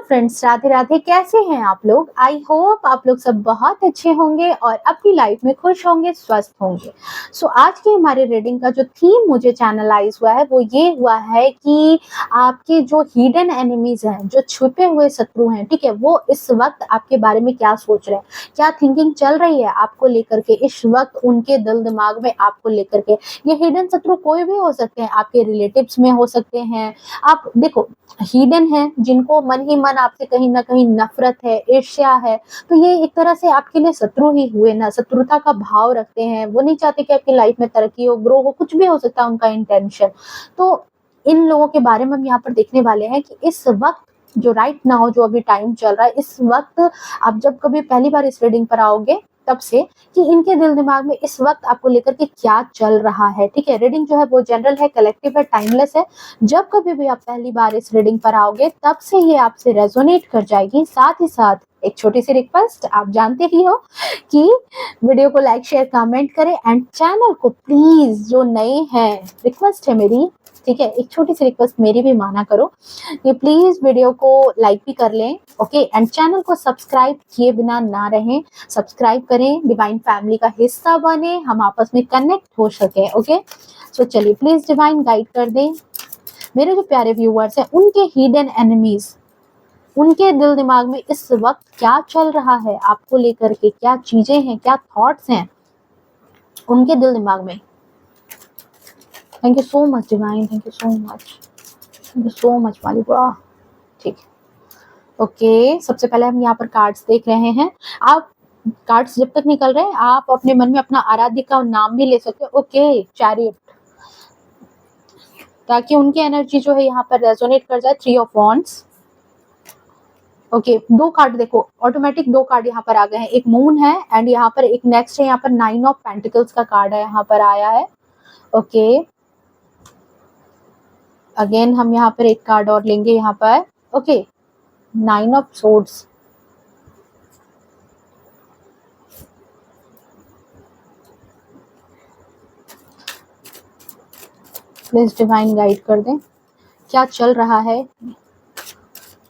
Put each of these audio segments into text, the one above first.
Friends, Radhe Radhe. कैसे हैं आप लोग? आई होप आप लोग सब बहुत अच्छे होंगे और अपनी लाइफ में खुश होंगे, स्वस्थ होंगे। आज की हमारे रीडिंग का जो थीम मुझे चैनलाइज हुआ है वो ये हुआ है कि आपके जो हिडन एनिमीज हैं, जो छुपे हुए शत्रु हैं, ठीक है, वो इस वक्त आपके बारे में क्या सोच रहे हैं, क्या थिंकिंग चल रही है आपको लेकर के इस वक्त, उनके दिल दिमाग में आपको लेकर के। ये हिडन शत्रु कोई भी हो सकते हैं, आपके रिलेटिव्स में हो सकते हैं। आप देखो, हिडन है जिनको मन ही मन आपसे कहीं ना कहीं नफरत है, ईर्ष्या है, तो ये एक तरह से आपके लिए शत्रु ही हुए ना, शत्रुता का भाव रखते हैं। वो नहीं चाहते कि आपकी लाइफ में तरक्की हो, ग्रो हो, कुछ भी हो सकता है उनका इंटेंशन। तो इन लोगों के बारे में हम यहाँ पर देखने वाले हैं कि इस वक्त जो राइट नाउ, जो अभी टाइम चल रहा है, इस वक्त आप जब कभी पहली बार इस रीडिंग पर आओगे तब से, कि इनके दिल दिमाग में इस वक्त आपको लेकर के क्या चल रहा है। ठीक है, रीडिंग जो है वो जनरल है, कलेक्टिव है, टाइमलेस है। जब कभी भी आप पहली बार इस रीडिंग पर आओगे तब से ये आपसे रेजोनेट कर जाएगी। साथ ही साथ एक छोटी सी रिक्वेस्ट, आप जानते ही हो कि वीडियो को लाइक शेयर कमेंट करें एंड चैनल को प्लीज, जो नए हैं, रिक्वेस्ट है मेरी, ठीक है, एक छोटी सी रिक्वेस्ट मेरी भी माना करो कि प्लीज वीडियो को लाइक भी कर लें, ओके, एंड चैनल को सब्सक्राइब किए बिना ना रहें। सब्सक्राइब करें, डिवाइन फैमिली का हिस्सा बने, हम आपस में कनेक्ट हो सके। ओके, सो चलिए प्लीज डिवाइन गाइड कर दें मेरे जो प्यारे व्यूअर्स हैं, उनके हिडन एनिमीज, उनके दिल दिमाग में इस वक्त क्या चल रहा है आपको लेकर के, क्या चीजें हैं, क्या थॉट्स हैं उनके दिल दिमाग में। Thank you so much divine, thank you so much, thank you so much मालिका। ठीक है, ओके, सबसे पहले हम यहाँ पर कार्ड्स देख रहे हैं। आप कार्ड्स जब तक निकल रहे हैं, आप अपने मन में अपना आराध्य का नाम भी ले सकते हो। ओके, चैरियट, ताकि उनकी एनर्जी जो है यहाँ पर रेजोनेट कर जाए। 3 ऑफ वॉन्ड्स, ओके, 2 कार्ड देखो, ऑटोमेटिक 2 कार्ड यहाँ पर आ गए हैं। एक मून है एंड यहाँ पर एक नेक्स्ट है, यहाँ पर 9 ऑफ पेंटिकल्स का कार्ड है, यहाँ पर आया है। ओके, अगेन हम यहाँ पर एक कार्ड और लेंगे यहाँ पर। Okay, 9 of swords, please divine guide कर दें क्या चल रहा है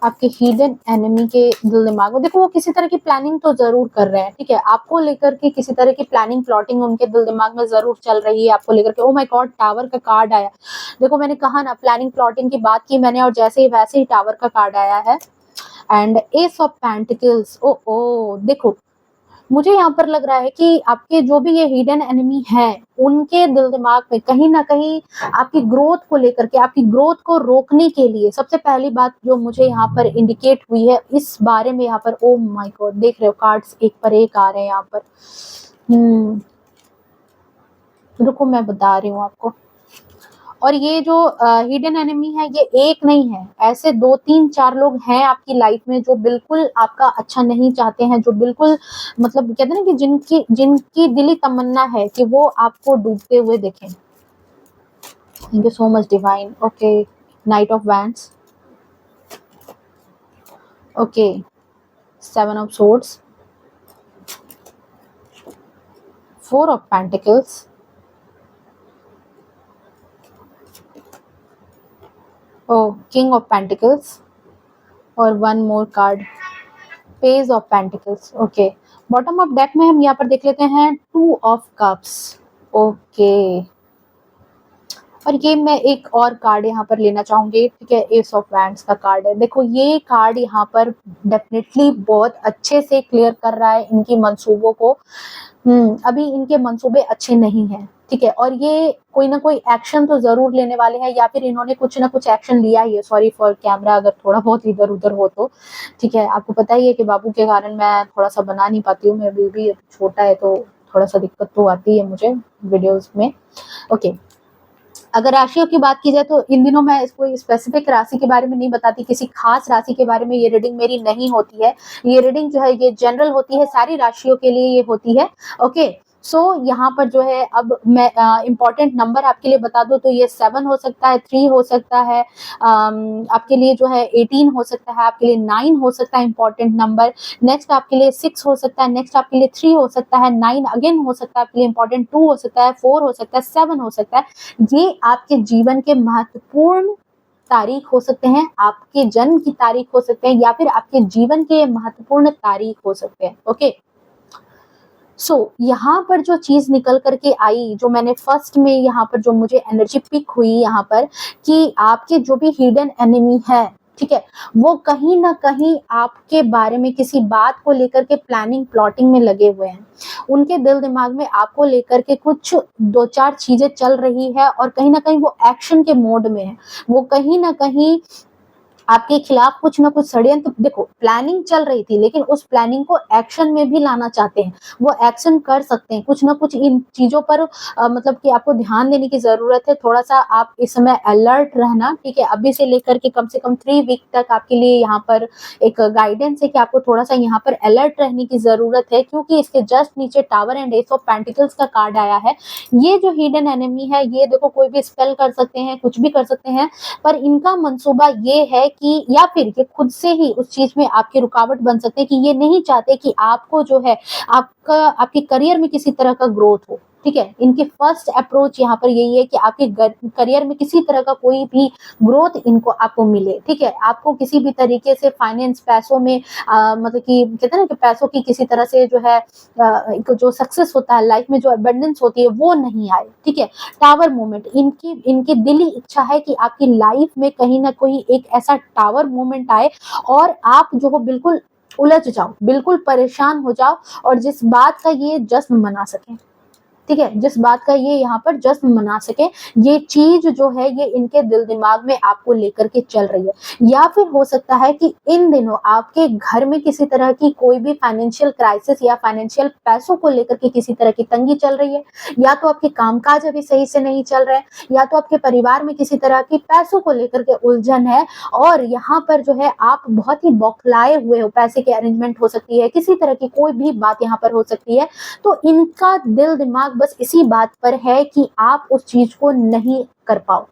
आपके हिडन एनिमी के दिल दिमाग में। देखो, वो किसी तरह की प्लानिंग तो जरूर कर रहे हैं, ठीक है, आपको लेकर के किसी तरह की प्लानिंग, प्लॉटिंग उनके दिल दिमाग में जरूर चल रही है आपको लेकर के। ओ माय गॉड, टावर का कार्ड आया। देखो, मैंने कहा ना, प्लानिंग प्लॉटिंग की बात की मैंने, और जैसे ही वैसे ही टावर का कार्ड आया है एंड एस ऑफ पेंटिकल्स। ओ देखो, मुझे यहाँ पर लग रहा है कि आपके जो भी ये हिडन एनिमी है, उनके दिल दिमाग में कहीं ना कहीं आपकी ग्रोथ को लेकर के, आपकी ग्रोथ को रोकने के लिए, सबसे पहली बात जो मुझे यहाँ पर इंडिकेट हुई है इस बारे में, यहाँ पर, ओ माय गॉड, देख रहे हो कार्ड्स एक पर एक आ रहे हैं यहाँ पर। रुको, मैं बता रही हूँ आपको। और ये जो हिडन एनिमी है, ये एक नहीं है, ऐसे 2 3 4 लोग हैं आपकी लाइफ में जो बिल्कुल आपका अच्छा नहीं चाहते हैं, जो बिल्कुल, मतलब कहते हैं ना कि जिनकी जिनकी दिली तमन्ना है कि वो आपको डूबते हुए देखें। Thank you so much divine. Okay, knight of wands, okay, 7 of swords, 4 of pentacles, oh king of pentacles, और 1 more card, page of pentacles. Okay, bottom of deck में हम यहाँ पर देख लेते हैं 2 ऑफ कप्स। ओके, और ये मैं एक और कार्ड यहाँ पर लेना चाहूंगी, ठीक है, एस ऑफ वैंड्स का कार्ड है। देखो, ये कार्ड यहाँ पर डेफिनेटली बहुत अच्छे से क्लियर कर रहा है इनकी मंसूबों को। अभी इनके मंसूबे अच्छे नहीं हैं, ठीक है, और ये कोई ना कोई एक्शन तो जरूर लेने वाले हैं, या फिर इन्होंने कुछ ना कुछ एक्शन लिया ही है। सॉरी फॉर कैमरा अगर थोड़ा बहुत इधर उधर हो तो, ठीक है, आपको पता ही है कि बाबू के कारण मैं थोड़ा सा बना नहीं पाती हूँ, मेरा बेबी छोटा है तो थोड़ा सा दिक्कत तो आती है मुझे वीडियोज में। ओके, अगर राशियों की बात की जाए तो इन दिनों मैं कोई स्पेसिफिक राशि के बारे में नहीं बताती, किसी खास राशि के बारे में ये रीडिंग मेरी नहीं होती है। ये रीडिंग जो है ये जनरल होती है, सारी राशियों के लिए ये होती है। ओके, सो यहाँ पर जो है, अब मैं इम्पोर्टेंट नंबर आपके लिए बता दूं तो ये 7 हो सकता है, 3 हो सकता है, आपके लिए जो है 18 हो सकता है, आपके लिए 9 हो सकता है इम्पोर्टेंट नंबर, नेक्स्ट आपके लिए 6 हो सकता है, नेक्स्ट आपके लिए 3 हो सकता है, 9 अगेन हो सकता है आपके लिए इम्पोर्टेंट, 2 हो सकता है, 4 हो सकता है, 7 हो सकता है। ये आपके जीवन के महत्वपूर्ण तारीख हो सकते हैं, आपके जन्म की तारीख हो सकते हैं, या फिर आपके जीवन के महत्वपूर्ण तारीख हो सकते हैं। ओके, यहाँ पर जो चीज निकल करके आई, जो मैंने फर्स्ट में यहाँ पर जो मुझे एनर्जी पिक हुई यहाँ पर, कि आपके जो भी हिडन एनिमी है, ठीक है, वो कहीं ना कहीं आपके बारे में किसी बात को लेकर के प्लानिंग प्लॉटिंग में लगे हुए हैं। उनके दिल दिमाग में आपको लेकर के कुछ दो चार चीजें चल रही है, और कहीं ना कहीं वो एक्शन के मोड में है। वो कहीं ना कहीं आपके खिलाफ कुछ ना कुछ षड्यंत्र, देखो प्लानिंग चल रही थी, लेकिन उस प्लानिंग को एक्शन में भी लाना चाहते हैं। वो एक्शन कर सकते हैं कुछ ना कुछ इन चीजों पर, मतलब कि आपको ध्यान देने की जरूरत है। थोड़ा सा आप इस समय अलर्ट रहना, ठीक है। अभी से लेकर के कम से कम 3 वीक तक आपके लिए यहाँ पर एक गाइडेंस है कि आपको थोड़ा सा यहाँ पर अलर्ट रहने की जरूरत है, क्योंकि इसके जस्ट नीचे tower and S of pentacles का कार्ड आया है। ये जो हिडन एनिमी है, ये देखो कोई भी स्पेल कर सकते हैं, कुछ भी कर सकते हैं, पर इनका मंसूबा ये है कि, या फिर ये खुद से ही उस चीज में आपकी रुकावट बन सकते हैं, कि ये नहीं चाहते कि आपको जो है आपका आपके करियर में किसी तरह का ग्रोथ हो, ठीक है। इनकी फर्स्ट अप्रोच यहाँ पर यही है कि आपके करियर में किसी तरह का कोई भी ग्रोथ इनको आपको मिले, ठीक है। आपको किसी भी तरीके से फाइनेंस, पैसों में मतलब कि कहते हैं ना कि पैसों की किसी तरह से जो है जो सक्सेस होता है लाइफ में, जो अबंडेंस होती है, वो नहीं आए, ठीक है। टावर मोमेंट, इनकी दिली इच्छा है कि आपकी लाइफ में कहीं ना कहीं एक ऐसा टावर मोमेंट आए, और आप जो हो बिल्कुल उलझ जाओ, बिल्कुल परेशान हो जाओ, और जिस बात का ये जश्न मना सके, ठीक है, जिस बात का ये यहाँ पर जश्न मना सके, ये चीज जो है ये इनके दिल दिमाग में आपको लेकर के चल रही है। या फिर हो सकता है कि इन दिनों आपके घर में किसी तरह की कोई भी फाइनेंशियल क्राइसिस, या फाइनेंशियल पैसों को लेकर के किसी तरह की तंगी चल रही है, या तो आपके कामकाज अभी सही से नहीं चल रहे हैं, या तो आपके परिवार में किसी तरह की पैसों को लेकर के उलझन है, और यहाँ पर जो है आप बहुत ही बौखलाए हुए हो। पैसे की अरेंजमेंट हो सकती है, किसी तरह की कोई भी बात यहाँ पर हो सकती है। तो इनका दिल दिमाग बस इसी बात पर है कि आप उस चीज को नहीं कर पाओ,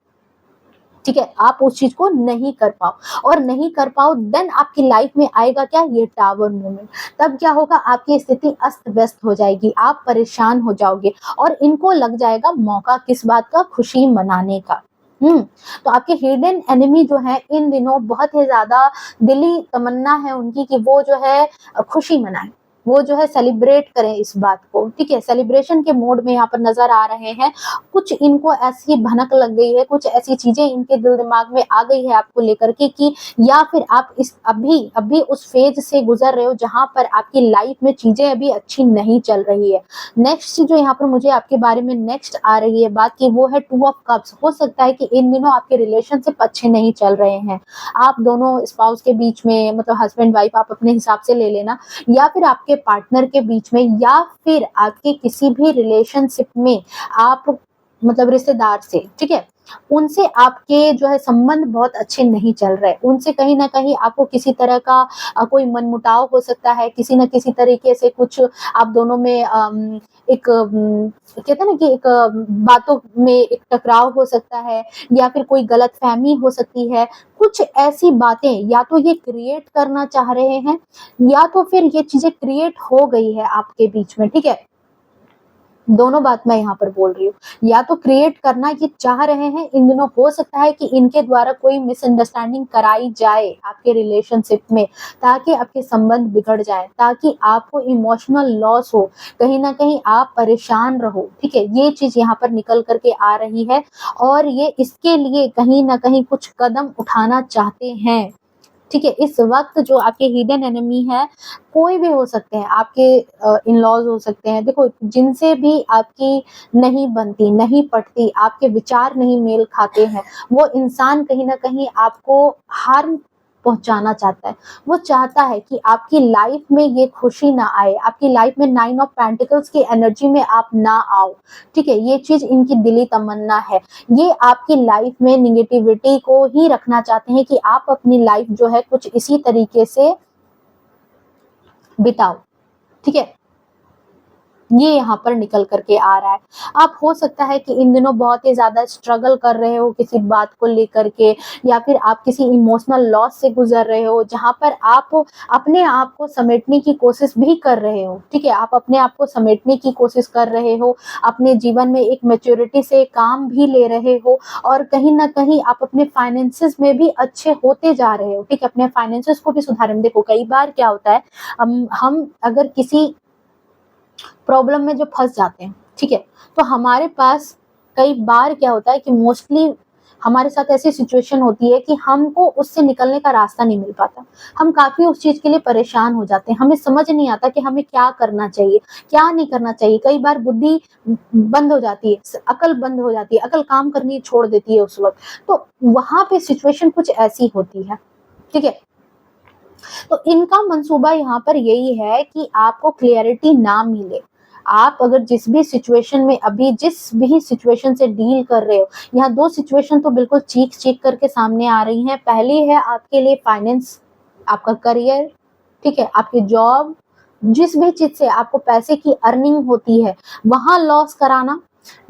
ठीक है, आप उस चीज को नहीं कर पाओ, और नहीं कर पाओ देन आपकी लाइफ में आएगा क्या, ये टावर मोमेंट। तब क्या होगा, आपकी स्थिति अस्त व्यस्त हो जाएगी, आप परेशान हो जाओगे, और इनको लग जाएगा मौका किस बात का, खुशी मनाने का। तो आपके हिडन एनिमी जो है इन दिनों बहुत ही ज्यादा दिली तमन्ना है उनकी कि वो जो है खुशी मनाए, वो जो है सेलिब्रेट करें इस बात को, ठीक है। सेलिब्रेशन के मोड में यहाँ पर नजर आ रहे हैं। कुछ इनको ऐसी भनक लग गई है, कुछ ऐसी चीजें इनके दिल दिमाग में आ गई है आपको लेकर के, कि या फिर आप इस अभी उस फेज से गुजर रहे हो जहां पर आपकी लाइफ में चीजें अभी अच्छी नहीं चल रही है। नेक्स्ट जो यहाँ पर मुझे आपके बारे में नेक्स्ट आ रही है बात की, वो है 2 ऑफ कप्स। हो सकता है कि इन दिनों आपके रिलेशनशिप अच्छे नहीं चल रहे हैं, आप दोनों स्पाउस के बीच में, मतलब हस्बैंड वाइफ, आप अपने हिसाब से ले लेना, या फिर आपके पार्टनर के बीच में, या फिर आपके किसी भी रिलेशनशिप में, आप मतलब रिश्तेदार से, ठीक है, उनसे आपके जो है संबंध बहुत अच्छे नहीं चल रहे। उनसे कहीं ना कहीं आपको किसी तरह का कोई मनमुटाव हो सकता है, किसी न किसी तरीके से कुछ आप दोनों में एक कहते हैं ना कि एक बातों में एक टकराव हो सकता है, या फिर कोई गलतफहमी हो सकती है। कुछ ऐसी बातें या तो ये क्रिएट करना चाह रहे हैं, या तो फिर ये चीजें क्रिएट हो गई है आपके बीच में, ठीक है। दोनों बात मैं यहाँ पर बोल रही हूँ, या तो क्रिएट करना ये चाह रहे हैं इन दिनों। हो सकता है कि इनके द्वारा कोई मिसअंडरस्टैंडिंग कराई जाए आपके रिलेशनशिप में, ताकि आपके संबंध बिगड़ जाए, ताकि आपको इमोशनल लॉस हो, कहीं ना कहीं आप परेशान रहो, ठीक है। ये चीज यहाँ पर निकल करके आ रही है, और ये इसके लिए कहीं ना कहीं कुछ कदम उठाना चाहते हैं, ठीक है। इस वक्त जो आपके हिडन एनिमी है, कोई भी हो सकते हैं, आपके इन लॉज हो सकते हैं, देखो जिनसे भी आपकी नहीं बनती, नहीं पटती, आपके विचार नहीं मेल खाते हैं, वो इंसान कहीं ना कहीं आपको हार्म पहुंचाना चाहता है। वो चाहता है कि आपकी लाइफ में ये खुशी ना आए, आपकी लाइफ में 9 ऑफ पेंटिकल्स की एनर्जी में आप ना आओ, ठीक है। ये चीज इनकी दिली तमन्ना है। ये आपकी लाइफ में निगेटिविटी को ही रखना चाहते हैं, कि आप अपनी लाइफ जो है कुछ इसी तरीके से बिताओ, ठीक है। ये यहाँ पर निकल करके आ रहा है। आप हो सकता है कि इन दिनों बहुत ही ज़्यादा स्ट्रगल कर रहे हो किसी बात को लेकर के, या फिर आप किसी इमोशनल लॉस से गुजर रहे हो, जहाँ पर आप अपने आप को समेटने की कोशिश भी कर रहे हो, ठीक है? आप अपने आप को समेटने की कोशिश कर रहे हो, अपने जीवन में एक मैच्योरिटी से काम भी ले रहे हो, और कहीं न कहीं आप अपने फाइनेंसेस में भी अच्छे होते जा रहे हो, ठीक है? अपने फाइनेंसेस को भी सुधारने, देखो कई बार क्या होता है, हम अगर किसी प्रॉब्लम में जब फँस जाते हैं, ठीक है? तो हमारे पास कई बार क्या होता है कि मोस्टली हमारे साथ ऐसी सिचुएशन होती है कि हमको उससे निकलने का रास्ता नहीं मिल पाता। हम काफ़ी उस चीज़ के लिए परेशान हो जाते हैं। हमें समझ नहीं आता कि हमें क्या करना चाहिए, क्या नहीं करना चाहिए। कई बार बुद्धि बंद हो जाती है, अकल बंद हो जाती है, अकल काम करनी छोड़ देती है उस वक़्त। तो वहाँ पे सिचुएशन कुछ ऐसी होती है, ठीक है? तो इनका मंसूबा यहाँ पर यही है कि आपको क्लैरिटी ना मिले। आप अगर जिस भी सिचुएशन में अभी जिस भी सिचुएशन से डील कर रहे हो, यहाँ 2 सिचुएशन तो बिल्कुल चीख-चीख करके सामने आ रही हैं। पहली है आपके लिए फाइनेंस, आपका करियर, ठीक है? आपकी जॉब, जिस भी चीज़ से आपको पैसे की अर्निंग होती है, वहाँ लॉस कराना।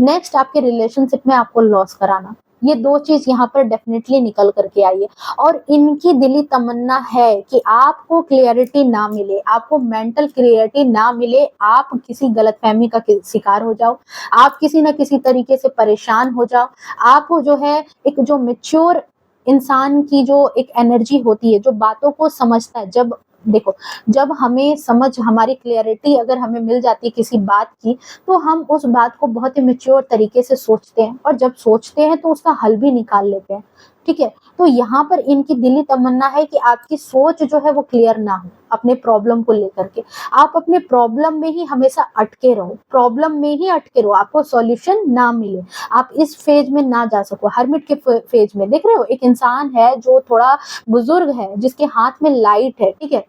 नेक्स्ट आपके रिलेशनशिप में आपको लॉस कराना। ये 2 चीज़ यहाँ पर डेफ़िनेटली निकल कर के आई है, और इनकी दिली तमन्ना है कि आपको क्लैरिटी ना मिले, आपको मेंटल क्लैरिटी ना मिले, आप किसी गलतफ़हमी का शिकार हो जाओ, आप किसी न किसी तरीके से परेशान हो जाओ, आप जो है एक जो मैच्योर इंसान की जो एक एनर्जी होती है, जो बातों को समझता है, जब देखो, जब हमें समझ हमारी क्लैरिटी अगर हमें मिल जाती है किसी बात की, तो हम उस बात को बहुत ही मैच्योर तरीके से सोचते हैं, और जब सोचते हैं तो उसका हल भी निकाल लेते हैं, ठीक है? तो यहाँ पर इनकी दिली तमन्ना है कि आपकी सोच जो है वो क्लियर ना हो अपने प्रॉब्लम को लेकर के। आप अपने प्रॉब्लम में ही हमेशा अटके रहो, प्रॉब्लम में ही अटके रहो, आपको सॉल्यूशन ना मिले। आप इस फेज़ में ना जा सको, हर्मिट के फेज़ में। देख रहे हो, एक इंसान है जो थोड़ा बुजुर्ग है, जिसके हाथ में लाइट है, ठीक है?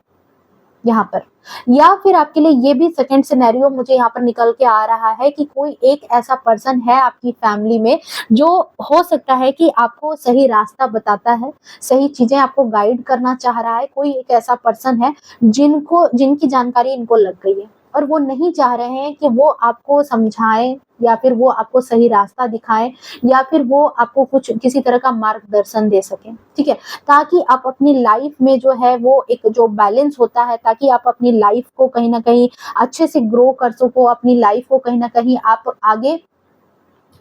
यहाँ पर, या फिर आपके लिए ये भी सेकंड सिनेरियो मुझे यहाँ पर निकल के आ रहा है कि कोई एक ऐसा पर्सन है आपकी फैमिली में, जो हो सकता है कि आपको सही रास्ता बताता है, सही चीज़ें आपको गाइड करना चाह रहा है। कोई एक ऐसा पर्सन है जिनकी जानकारी इनको लग गई है, और वो नहीं चाह रहे हैं कि वो आपको समझाएँ, या फिर वो आपको सही रास्ता दिखाएँ, या फिर वो आपको कुछ किसी तरह का मार्गदर्शन दे सकें, ठीक है? ताकि आप अपनी लाइफ में जो है वो एक जो बैलेंस होता है, ताकि आप अपनी लाइफ को कहीं न कहीं अच्छे से ग्रो कर सको, अपनी लाइफ को कहीं न कहीं आप आगे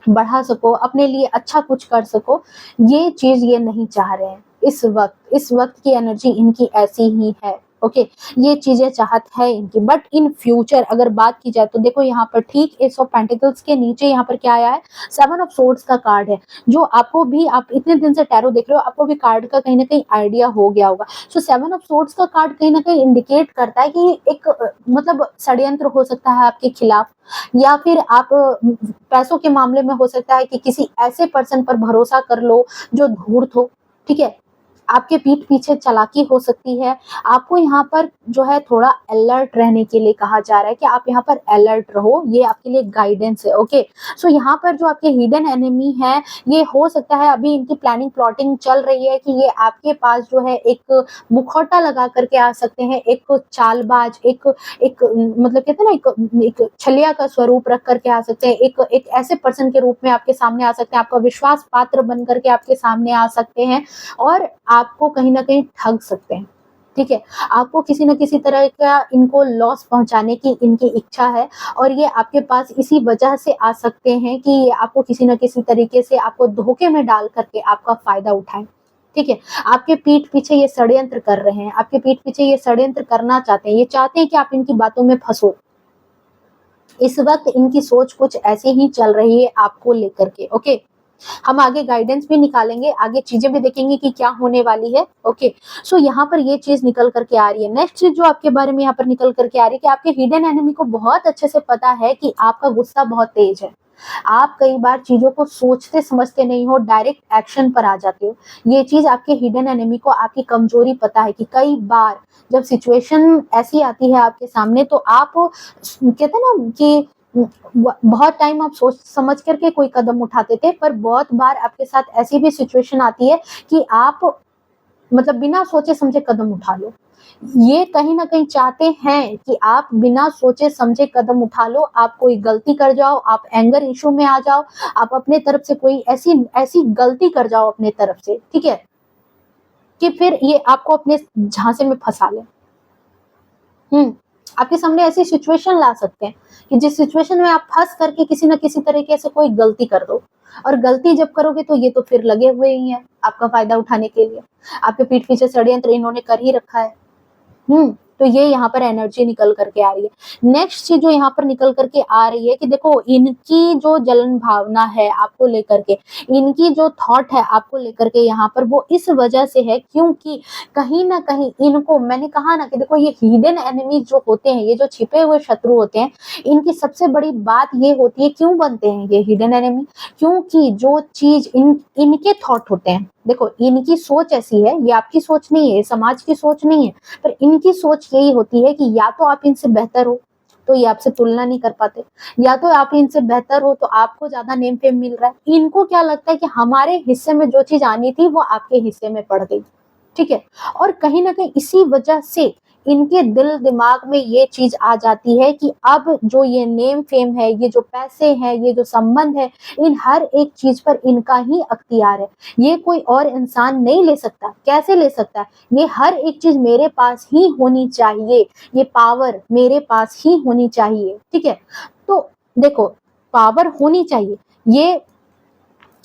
बढ़ा सको, अपने लिए अच्छा कुछ कर सको, ये चीज़ ये नहीं चाह रहे हैं। इस वक़्त की एनर्जी इनकी ऐसी ही है, ओके? ये चीज़ें चाहत है इनकी, बट इन फ्यूचर अगर बात की जाए तो देखो यहाँ पर ठीक एस ऑफ पेंटिकल्स के नीचे यहाँ पर क्या आया है, 7 ऑफ सोर्ड्स का कार्ड है, जो आपको भी, आप इतने दिन से टैरो देख रहे हो, आपको भी कार्ड का कहीं न कहीं आइडिया हो गया होगा। सो 7 ऑफ सोर्ड्स का कार्ड कहीं न कहीं इंडिकेट करता है कि एक मतलब षड्यंत्र हो सकता है आपके खिलाफ, या फिर आप पैसों के मामले में हो सकता है कि किसी ऐसे पर्सन पर भरोसा कर लो जो धूर्त हो, ठीक है? आपके पीठ पीछे चालाकी हो सकती है। आपको यहाँ पर जो है थोड़ा अलर्ट रहने के लिए कहा जा रहा है कि आप यहाँ पर अलर्ट रहो, ये आपके लिए गाइडेंस है, ओके? सो यहाँ पर जो आपके हिडन एनिमी है, ये हो सकता है अभी इनकी प्लानिंग प्लॉटिंग चल रही है कि ये आपके पास जो है एक मुखौटा लगा करके आ सकते हैं, एक चालबाज, एक एक मतलब कहते हैं ना, एक छलिया का स्वरूप रख करके आ सकते हैं, एक ऐसे पर्सन के रूप में आपके सामने आ सकते हैं, आपका विश्वास पात्र बन करके आपके सामने आ सकते हैं, और आपको कहीं न कहीं ठग सकते हैं, ठीक है? आपको किसी न किसी तरह का इनको लॉस पहुँचाने की इनकी इच्छा है, और ये आपके पास इसी वजह से आ सकते हैं कि ये आपको किसी न किसी तरीके से आपको धोखे में डाल करके आपका फ़ायदा उठाएँ, ठीक है? आपके पीठ पीछे ये षड्यंत्र कर रहे हैं, आपके पीठ पीछे ये षड्यंत्र करना चाहते हैं, ये चाहते हैं कि आप इनकी बातों में फँसो। इस वक़्त इनकी सोच कुछ ऐसी ही चल रही है आपको लेकर के, ओके? हम आगे गाइडेंस भी निकालेंगे, आगे चीज़ें भी देखेंगे कि क्या होने वाली है, ओके? सो यहाँ पर ये चीज़ निकल कर के आ रही है। नेक्स्ट चीज़ जो आपके बारे में यहाँ पर निकल कर के आ रही है कि आपके हिडन एनिमी को बहुत अच्छे से पता है कि आपका गुस्सा बहुत तेज़ है। आप कई बार चीज़ों को सोचते समझते नहीं हो, डायरेक्ट एक्शन पर आ जाते हो। ये चीज़ आपके हिडन एनिमी को आपकी कमज़ोरी पता है कि कई बार जब सिचुएशन ऐसी आती है आपके सामने, तो आप कहते हैं ना कि बहुत टाइम आप सोच समझ करके कोई कदम उठाते थे, पर बहुत बार आपके साथ ऐसी भी सिचुएशन आती है कि आप मतलब बिना सोचे समझे कदम उठा लो। ये कहीं न कहीं चाहते हैं कि आप बिना सोचे समझे कदम उठा लो, आप कोई गलती कर जाओ, आप एंगर इश्यू में आ जाओ, आप अपने तरफ से कोई ऐसी ऐसी गलती कर जाओ अपने तरफ से, ठीक है? कि फिर ये आपको अपने झांसे में फँसा लें। आपके सामने ऐसी सिचुएशन ला सकते हैं कि जिस सिचुएशन में आप फँस करके किसी न किसी तरीके से कोई गलती कर दो, और गलती जब करोगे तो ये तो फिर लगे हुए ही हैं आपका फ़ायदा उठाने के लिए। आपके पीठ पीछे षड्यंत्र इन्होंने कर ही रखा है। तो ये यहाँ पर एनर्जी निकल करके आ रही है। नेक्स्ट चीज़ जो यहाँ पर निकल करके आ रही है कि देखो इनकी जो जलन भावना है आपको लेकर के, इनकी जो थॉट है आपको लेकर के यहाँ पर, वो इस वजह से है क्योंकि कहीं न कहीं इनको, मैंने कहा ना कि देखो ये हिडन एनिमीज़ जो होते हैं, ये जो छिपे हुए शत्रु होते हैं, इनकी सबसे बड़ी बात ये होती है, क्यों बनते हैं ये हिडन एनिमी? क्योंकि जो चीज़ इनके थॉट होते हैं, देखो इनकी सोच ऐसी है, ये आपकी सोच नहीं है, ये समाज की सोच नहीं है, पर इनकी सोच यही होती है कि या तो आप इनसे बेहतर हो, तो ये आपसे तुलना नहीं कर पाते, या तो आप इनसे बेहतर हो तो आपको ज़्यादा नेम फेम मिल रहा है। इनको क्या लगता है कि हमारे हिस्से में जो चीज़ आनी थी वो आपके हिस्से में पड़ गई, ठीक है? और कहीं न कहीं इसी वजह से इनके दिल दिमाग में ये चीज़ आ जाती है कि अब जो ये नेम फेम है, ये जो पैसे हैं, ये जो संबंध है, इन हर एक चीज़ पर इनका ही अख्तियार है। ये कोई और इंसान नहीं ले सकता। कैसे ले सकता है? ये हर एक चीज़ मेरे पास ही होनी चाहिए, ये पावर मेरे पास ही होनी चाहिए, ठीक है? तो देखो, पावर होनी चाहिए, ये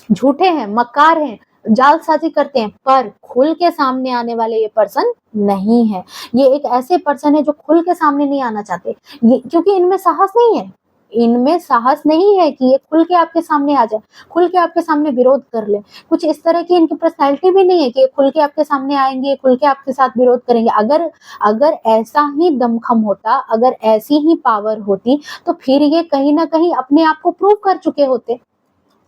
झूठे हैं, मक्कार हैं, जालसाजी करते हैं, पर खुल के सामने आने वाले ये पर्सन नहीं है। ये एक ऐसे पर्सन है जो खुल के सामने नहीं आना चाहते, ये क्योंकि इनमें साहस नहीं है। इनमें साहस नहीं है कि ये खुल के आपके सामने आ जाए, खुल के आपके सामने विरोध कर ले। कुछ इस तरह की इनकी पर्सनैलिटी भी नहीं है कि ये खुल के आपके सामने आएँगे, खुल के आपके साथ विरोध करेंगे। अगर अगर ऐसा ही दमखम होता, अगर ऐसी ही पावर होती, तो फिर ये कहीं न कहीं अपने आप को प्रूव कर चुके होते।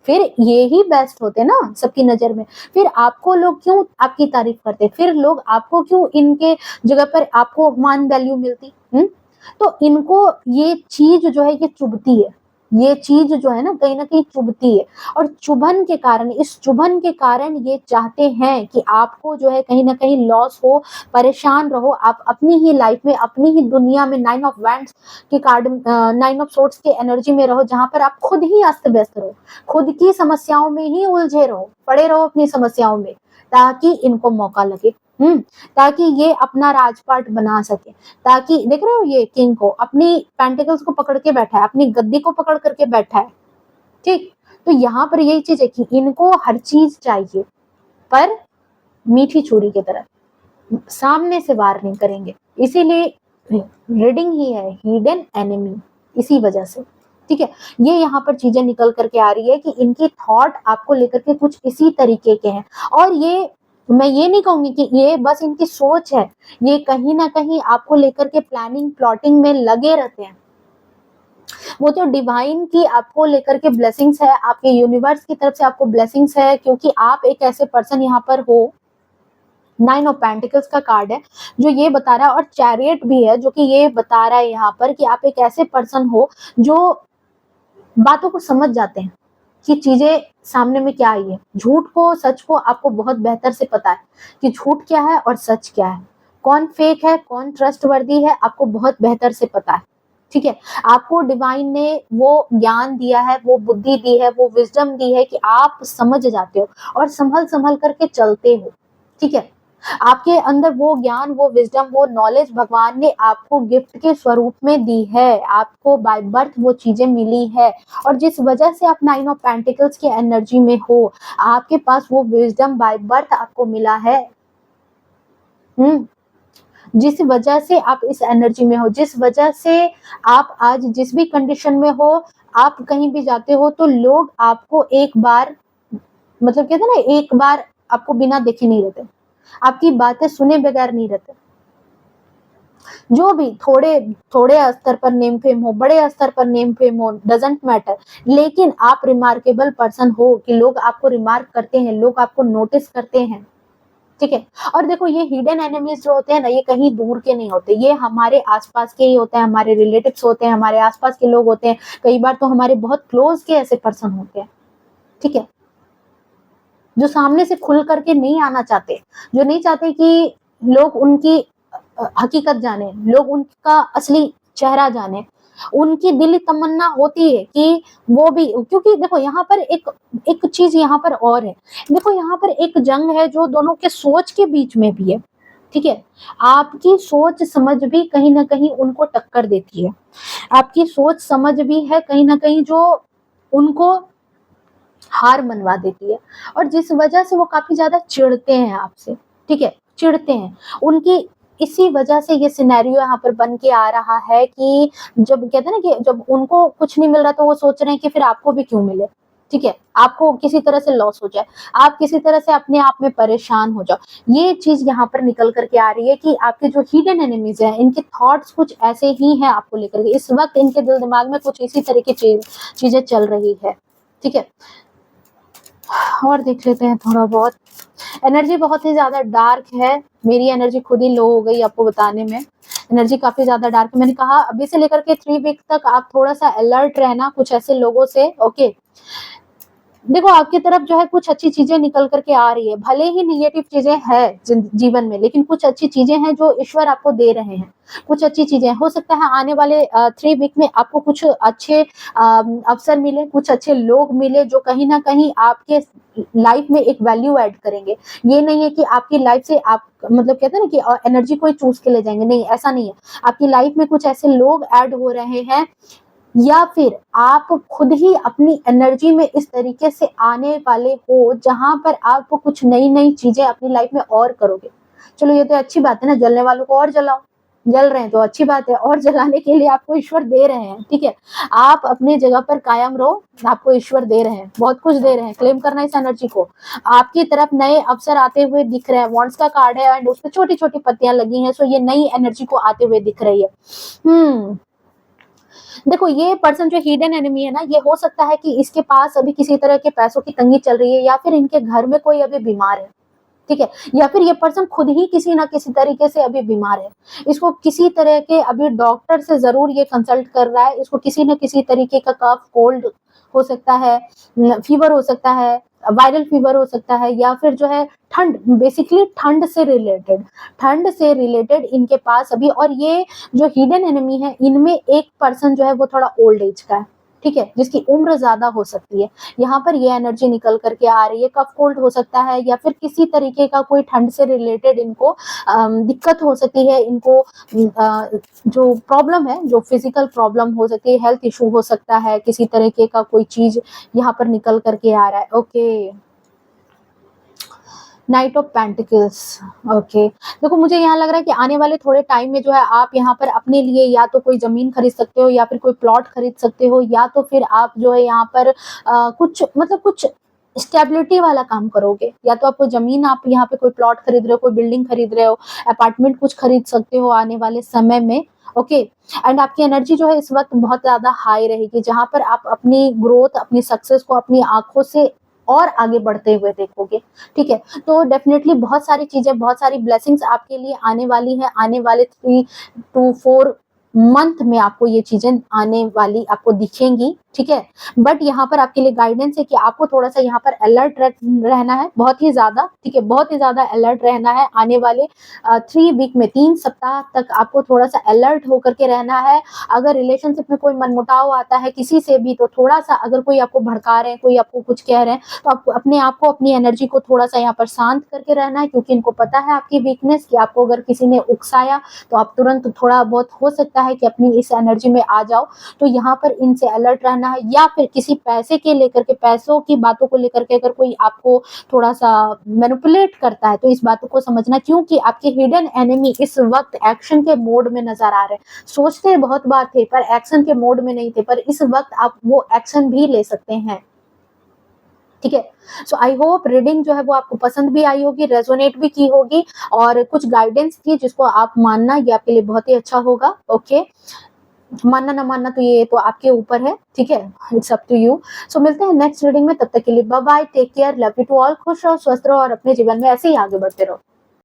फिर ये ही बेस्ट होते ना सबकी नज़र में। फिर आपको लोग क्यों आपकी तारीफ़ करते? फिर लोग आपको क्यों इनके जगह पर आपको मान वैल्यू मिलती? तो इनको ये चीज़ जो है ये चुभती है। ये चीज़ जो है ना कहीं न कहीं चुभती है, और चुभन के कारण, इस चुभन के कारण ये चाहते हैं कि आपको जो है कहीं न कहीं लॉस हो, परेशान रहो, आप अपनी ही लाइफ़ में, अपनी ही दुनिया में नाइन ऑफ वैंड्स के कार्ड, नाइन ऑफ सोर्ड्स की एनर्जी में रहो, जहाँ पर आप खुद ही अस्त-व्यस्त रहो। खुद की समस्याओं में ही उलझे रहो, पड़े रहो अपनी समस्याओं में, ताकि इनको मौका लगे। ताकि ये अपना राजपाट बना सके, ताकि देख रहे हो ये किंग को, अपनी पेंटिकल्स को पकड़ के बैठा है, अपनी गद्दी को पकड़ करके बैठा है, ठीक? तो यहाँ पर यही चीज़ है कि इनको हर चीज़ चाहिए, पर मीठी छुरी की तरह, सामने से वार नहीं करेंगे। इसीलिए रीडिंग ही है हिडन एनिमी, इसी वजह से, ठीक है? ये यहाँ पर चीज़ें निकल कर के आ रही है कि इनके थॉट आपको लेकर के कुछ इसी तरीके के हैं, और ये, मैं ये नहीं कहूँगी कि ये बस इनकी सोच है, ये कहीं न कहीं आपको लेकर के प्लानिंग, प्लॉटिंग में लगे रहते हैं। वो तो डिवाइन की आपको लेकर के ब्लेसिंग्स है, आपके यूनिवर्स की तरफ से आपको ब्लेसिंग्स है, क्योंकि आप एक ऐसे पर्सन यहाँ पर हो। नाइन ऑफ पेंटिकल्स का कार्ड है जो ये बता रहा है, और चैरियट भी है जो कि ये बता रहा है यहाँ पर कि आप एक ऐसे पर्सन हो जो बातों को समझ जाते हैं कि चीजें सामने में क्या आई है। झूठ को, सच को आपको बहुत बेहतर से पता है कि झूठ क्या है और सच क्या है, कौन फेक है, कौन ट्रस्टवर्दी है, आपको बहुत बेहतर से पता है, ठीक है? आपको डिवाइन ने वो ज्ञान दिया है, वो बुद्धि दी है, वो विजडम दी है कि आप समझ जाते हो और संभल-संभल करके चलते हो, ठीक है? आपके अंदर वो ज्ञान, वो विजडम, वो नॉलेज भगवान ने आपको गिफ्ट के स्वरूप में दी है, आपको बाय बर्थ वो चीज़ें मिली है, और जिस वजह से आप नाइन ऑफ पेंटिकल्स की एनर्जी में हो, आपके पास वो विजडम बाय बर्थ आपको मिला है। हुँ। जिस वजह से आप इस एनर्जी में हो, जिस वजह से आप आज जिस भी कंडीशन में हो, आप कहीं भी जाते हो तो लोग आपको एक बार, मतलब कहते हैं ना, एक बार आपको बिना देखे नहीं रहते, आपकी बातें सुने बगैर नहीं रहते। जो भी थोड़े थोड़े स्तर पर नेम फेम हो, बड़े स्तर पर नेम फेम हो, डजंट मैटर, लेकिन आप रिमार्केबल पर्सन हो कि लोग आपको रिमार्क करते हैं, लोग आपको नोटिस करते हैं, ठीक है? और देखो ये हिडन एनिमीज जो होते हैं ना, ये कहीं दूर के नहीं होते, ये हमारे आसपास के ही होते हैं, हमारे रिलेटिव्स होते हैं, हमारे आसपास के लोग होते हैं, कई बार तो हमारे बहुत क्लोज के ऐसे पर्सन होते हैं, ठीक है? जो सामने से खुल करके नहीं आना चाहते, जो नहीं चाहते कि लोग उनकी हकीकत जाने, लोग उनका असली चेहरा जाने। उनकी दिली तमन्ना होती है कि वो भी, क्योंकि देखो यहाँ पर एक चीज़ यहाँ पर और है। देखो यहाँ पर एक जंग है जो दोनों के सोच के बीच में भी है, ठीक है? आपकी सोच समझ भी कहीं न कहीं उनको टक्कर देती है। आपकी सोच समझ भी है कहीं न कहीं जो उनको हार मनवा देती है, और जिस वजह से वो काफ़ी ज़्यादा चिढ़ते हैं आपसे, ठीक है? चिढ़ते हैं। उनकी इसी वजह से ये सिनेरियो यहाँ पर बन के आ रहा है कि जब कहते हैं ना कि जब उनको कुछ नहीं मिल रहा तो वो सोच रहे हैं कि फिर आपको भी क्यों मिले, ठीक है? आपको किसी तरह से लॉस हो जाए, आप किसी तरह से अपने आप में परेशान हो जाओ। ये चीज़ यहाँ पर निकल कर के आ रही है कि आपके जो हिडन एनिमीज़ हैं, इनके थॉट्स कुछ ऐसे ही हैं आपको लेकर के। इस वक़्त इनके दिल-दिमाग में कुछ इसी तरह की चीज़ें चल रही है, ठीक है? और देख लेते हैं थोड़ा बहुत। एनर्जी बहुत ही ज़्यादा डार्क है, मेरी एनर्जी खुद ही लो हो गई आपको बताने में। एनर्जी काफ़ी ज़्यादा डार्क है। मैंने कहा अभी से लेकर के 3 वीक तक आप थोड़ा-सा अलर्ट रहना कुछ ऐसे लोगों से, ओके? देखो आपकी तरफ जो है कुछ अच्छी चीज़ें निकल कर के आ रही है, भले ही नेगेटिव चीज़ें हैं जीवन में, लेकिन कुछ अच्छी चीज़ें हैं जो ईश्वर आपको दे रहे हैं। कुछ अच्छी चीज़ें हो सकता है आने वाले 3 वीक में आपको कुछ अच्छे अवसर मिले, कुछ अच्छे लोग मिले जो कहीं न कहीं आपके लाइफ में एक वैल्यू ऐड करेंगे। ये नहीं है कि आपकी लाइफ से आप मतलब कहते हैं ना कि एनर्जी को ही चूस के ले जाएँगे, नहीं ऐसा नहीं है। आपकी लाइफ में कुछ ऐसे लोग ऐड हो रहे हैं, या फिर आप खुद ही अपनी एनर्जी में इस तरीके से आने वाले हो जहाँ पर आप कुछ नई-नई चीज़ें अपनी लाइफ में और करोगे। चलो ये तो अच्छी बात है ना, जलने वालों को और जलाओ। जल रहे हैं तो अच्छी बात है, और जलाने के लिए आपको ईश्वर दे रहे हैं, ठीक है? आप अपनी जगह पर कायम रहो, आपको ईश्वर दे रहे हैं, बहुत कुछ दे रहे हैं, क्लेम करना इस एनर्जी को। आपकी तरफ नए अवसर आते हुए दिख रहे हैं, वांड्स का कार्ड है एंड उसपे छोटी-छोटी पत्तियाँ लगी हैं, सो ये नई एनर्जी को आते हुए दिख रही है। देखो ये पर्सन जो हिडन एनिमी है ना, ये हो सकता है कि इसके पास अभी किसी तरह के पैसों की तंगी चल रही है, या फिर इनके घर में कोई अभी बीमार है, ठीक है? या फिर ये पर्सन खुद ही किसी ना किसी तरीके से अभी बीमार है। इसको किसी तरह के अभी डॉक्टर से ज़रूर ये कंसल्ट कर रहा है, इसको किसी न किसी तरीके का कफ, कोल्ड हो सकता है, फीवर हो सकता है, वायरल फीवर हो सकता है, या फिर जो है ठंड, बेसिकली ठंड से रिलेटेड इनके पास अभी, और ये जो हिडन एनिमी है इनमें एक पर्सन जो है वो थोड़ा ओल्ड एज का है, ठीक है? जिसकी उम्र ज़्यादा हो सकती है। यहाँ पर ये एनर्जी निकल कर के आ रही है, कफ कोल्ड हो सकता है, या फिर किसी तरीके का कोई ठंड से रिलेटेड इनको दिक्कत हो सकती है, इनको जो प्रॉब्लम है, जो फिजिकल प्रॉब्लम हो सकती है, हेल्थ इशू हो सकता है, किसी तरीके का कोई चीज़ यहाँ पर निकल कर के आ रहा है, okay. Knight of pentacles, okay. देखो मुझे यहाँ लग रहा है कि आने वाले थोड़े टाइम में जो है आप यहाँ पर अपने लिए या तो कोई ज़मीन खरीद सकते हो, या फिर कोई प्लॉट खरीद सकते हो, या तो फिर आप जो है यहाँ पर कुछ मतलब कुछ स्टेबिलिटी वाला काम करोगे। या तो आपको ज़मीन, आप यहाँ पे कोई प्लॉट खरीद रहे हो, कोई बिल्डिंग खरीद रहे हो, अपार्टमेंट कुछ खरीद सकते हो आने वाले समय में, ओके। एंड आपकी एनर्जी जो है इस वक़्त बहुत ज़्यादा हाई रहेगी, जहाँ पर आप अपनी ग्रोथ, अपनी सक्सेस को अपनी आँखों से और आगे बढ़ते हुए देखोगे, ठीक है? तो डेफ़िनेटली बहुत सारी चीज़ें, बहुत सारी ब्लेसिंग्स आपके लिए आने वाली हैं। आने वाले 3 टू 4 मंथ में आपको ये चीज़ें आने वाली आपको दिखेंगी, ठीक है? बट यहाँ पर आपके लिए गाइडेंस है कि आपको थोड़ा-सा यहाँ पर अलर्ट रहना है, बहुत ही ज़्यादा, ठीक है? बहुत ही ज़्यादा अलर्ट रहना है। आने वाले 3 वीक में, 3 सप्ताह तक आपको थोड़ा-सा अलर्ट होकर के रहना है। अगर रिलेशनशिप में कोई मनमुटाव आता है किसी से भी, तो थोड़ा-सा, अगर कोई आपको भड़का रहे हैं, कोई आपको कुछ कह रहे हैं, तो आपको अपने आप को, अपनी एनर्जी को थोड़ा-सा यहाँ पर शांत करके रहना है, क्योंकि इनको पता है आपकी वीकनेस, कि आपको अगर किसी ने उकसाया तो आप तुरंत थोड़ा बहुत हो सकता है कि अपनी इस एनर्जी में आ जाओ। तो यहाँ पर इनसे अलर्ट रहना है, या फिर किसी पैसे के लेकर के, पैसों की बातों को लेकर के अगर कोई आपको थोड़ा-सा मैनिपुलेट करता है, तो इस बातों को समझना, क्योंकि आपके हिडन एनिमी इस वक़्त एक्शन के मोड में नज़र आ रहे हैं। सोचते बहुत बार थे पर एक्शन के मोड में नहीं थे, पर इस वक़्त आप वो एक्शन भी ले सकते हैं, ठीक है? सो आई होप रीडिंग जो है वो आपको पसंद भी आई होगी, रेज़ोनेट भी की होगी, और कुछ गाइडेंस थी जिसको आप मानना, ये आपके लिए बहुत ही अच्छा होगा, ओके। मानना ना मानना तो ये तो आपके ऊपर है, ठीक है? It's up to you. So मिलते हैं नेक्स्ट रीडिंग में, तब तक के लिए bye bye, take care, love you to all, खुश रहो, स्वस्थ रहो और अपने जीवन में ऐसे ही आगे बढ़ते रहो।